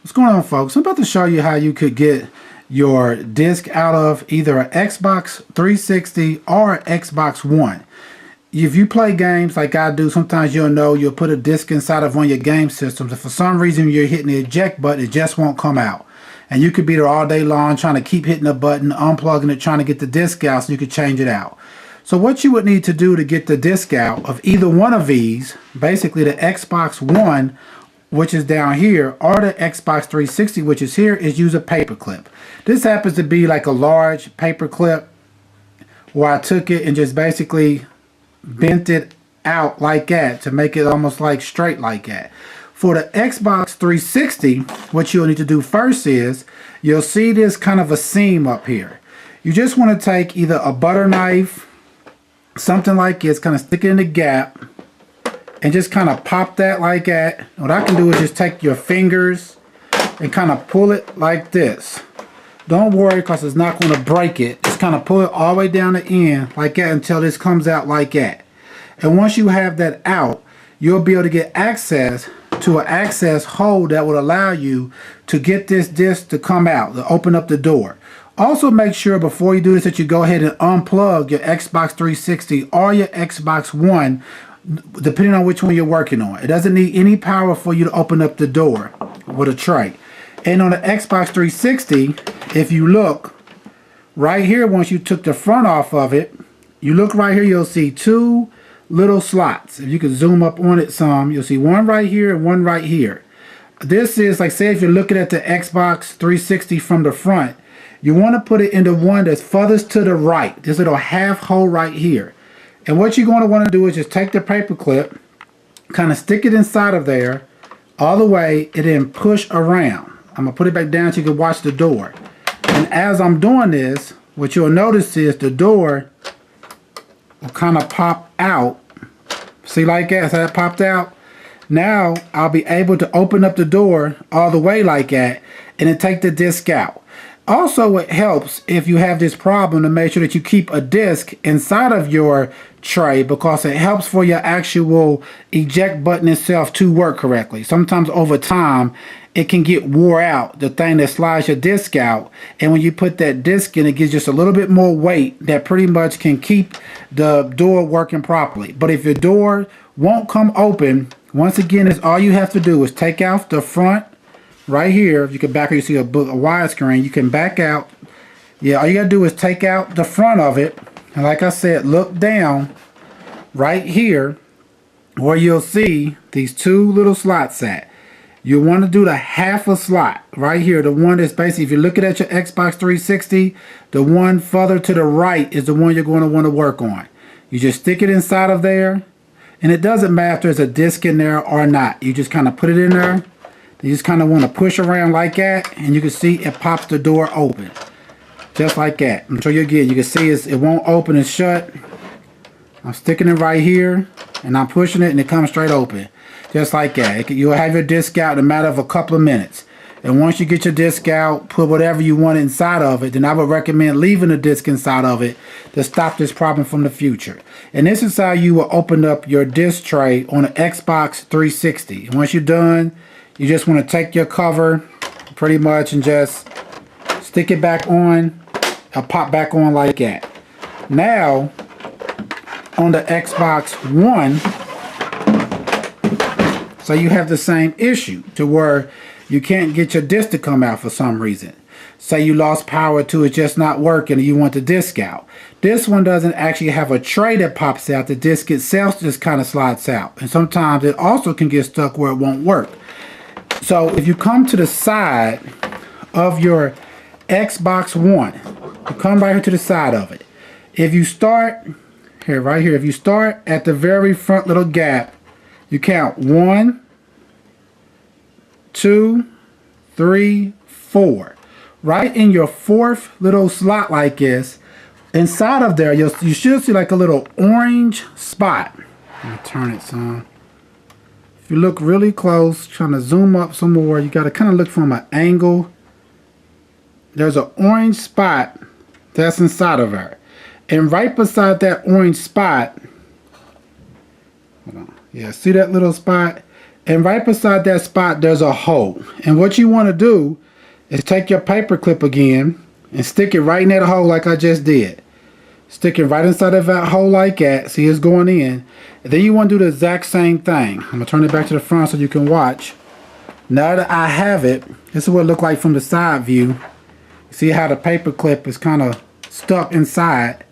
What's going on, folks? I'm about to show you how you could get your disc out of either an Xbox 360 or an Xbox One. If you play games like I do, sometimes you'll put a disc inside of one of your game systems, and for some reason you're hitting the eject button, it just won't come out. And you could be there all day long trying to keep hitting the button, unplugging it, trying to get the disc out so you could change it out. So what you would need to do to get the disc out of either one of these, basically the Xbox One, which is down here, or the Xbox 360, which is here, is use a paper clip. This happens to be like a large paper clip where I took it and just basically bent it out like that to make it almost like straight like that. For the Xbox 360, what you'll need to do first is, you'll see this kind of a seam up here. You just want to take either a butter knife, something like this, kind of stick it in the gap, and just kind of pop that like that. What I can do is just take your fingers and kind of pull it like this. Don't worry, because it's not going to break it. Just kind of pull it all the way down the end like that until this comes out like that. And once you have that out, you'll be able to get access to an access hole that will allow you to get this disc to come out, to open up the door. Also make sure before you do this that you go ahead and unplug your Xbox 360 or your Xbox One, depending on which one you're working on. It doesn't need any power for you to open up the door with a tray. And on the Xbox 360, if you look right here, once you took the front off of it, you look right here, you'll see two little slots. If you can zoom up on it some, you'll see one right here and one right here. This is like, say if you're looking at the Xbox 360 from the front, you want to put it in the one that's furthest to the right, this little half hole right here. And what you're going to want to do is just take the paper clip, kind of stick it inside of there all the way, and then push around. I'm going to put it back down so you can watch the door. And as I'm doing this, what you'll notice is the door will kind of pop out. See like that? So that popped out. Now I'll be able to open up the door all the way like that and then take the disc out. Also, it helps if you have this problem to make sure that you keep a disc inside of your tray, because it helps for your actual eject button itself to work correctly. Sometimes over time it can get wore out, the thing that slides your disc out, and when you put that disc in, it gives just a little bit more weight that pretty much can keep the door working properly. But if your door won't come open, once again, is all you have to do is take out the front right here. If you can back out, you see a widescreen, you can back out. Yeah, all you gotta do is take out the front of it, and like I said, look down right here where you'll see these two little slots at. You want to do the half a slot right here, the one that's basically, if you're looking at your Xbox 360, the one further to the right is the one you're going to want to work on. You just stick it inside of there, and it doesn't matter if there's a disc in there or not. You just kind of put it in there. You just kind of want to push around like that, and you can see it pops the door open. Just like that. I'm sure you get it. You can see it won't open and shut. I'm sticking it right here, and I'm pushing it, and it comes straight open. Just like that. You'll have your disc out in a matter of a couple of minutes. And once you get your disc out, put whatever you want inside of it, then I would recommend leaving the disc inside of it to stop this problem from the future. And this is how you will open up your disc tray on an Xbox 360. And once you're done, you just want to take your cover pretty much and just stick it back on, or pop back on like that. Now, on the Xbox One, so you have the same issue to where you can't get your disc to come out for some reason. Say you lost power to it just not working and you want the disc out. This one doesn't actually have a tray that pops out. The disc itself just kind of slides out. And sometimes it also can get stuck where it won't work. So if you come to the side of your Xbox One, you come right here to the side of it. If you start here, right here, if you start at the very front little gap, you count 1, 2, 3, 4. Right in your fourth little slot like this, inside of there, you should see like a little orange spot. Let me turn it some. If you look really close, trying to zoom up some more, you got to kind of look from an angle. There's an orange spot that's inside of her. And right beside that orange spot, hold on. Yeah, see that little spot? And right beside that spot, there's a hole. And what you want to do is take your paper clip again and stick it right in that hole like I just did. Stick it right inside of that hole like that. See, it's going in. And then you want to do the exact same thing. I'm going to turn it back to the front so you can watch. Now that I have it, this is what it looked like from the side view. See how the paper clip is kind of stuck inside.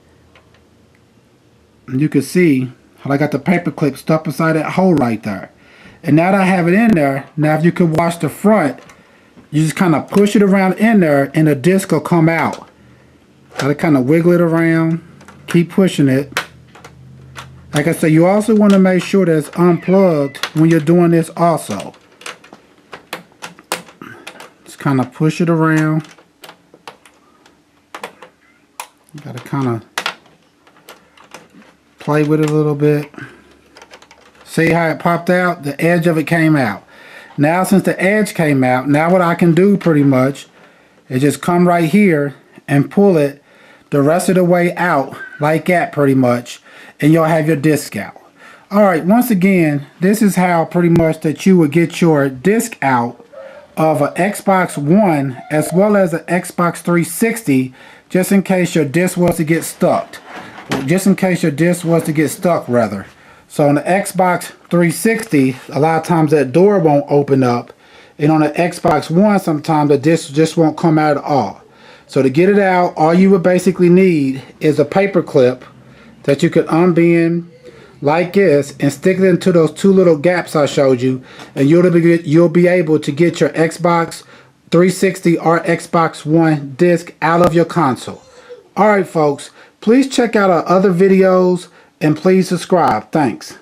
And you can see how I got the paper clip stuck inside that hole right there. And now that I have it in there, now if you can watch the front, you just kind of push it around in there and the disc will come out. Gotta kind of wiggle it around, keep pushing it. Like I said, you also want to make sure that it's unplugged when you're doing this also. Just kind of push it around. You gotta kind of play with it a little bit. See how it popped out? The edge of it came out. Now since the edge came out, now what I can do pretty much is just come right here and pull it the rest of the way out like that pretty much, and you'll have your disc out. Alright, once again, this is how pretty much that you would get your disc out of an Xbox One as well as an Xbox 360, just in case your disc was to get stuck. Rather. So on the Xbox 360, a lot of times that door won't open up, and on the Xbox One, sometimes the disc just won't come out at all. So to get it out, all you would basically need is a paper clip that you could unbend like this and stick it into those two little gaps I showed you, and you'll be able to get your Xbox 360 or Xbox One disc out of your console. Alright folks, please check out our other videos and please subscribe. Thanks.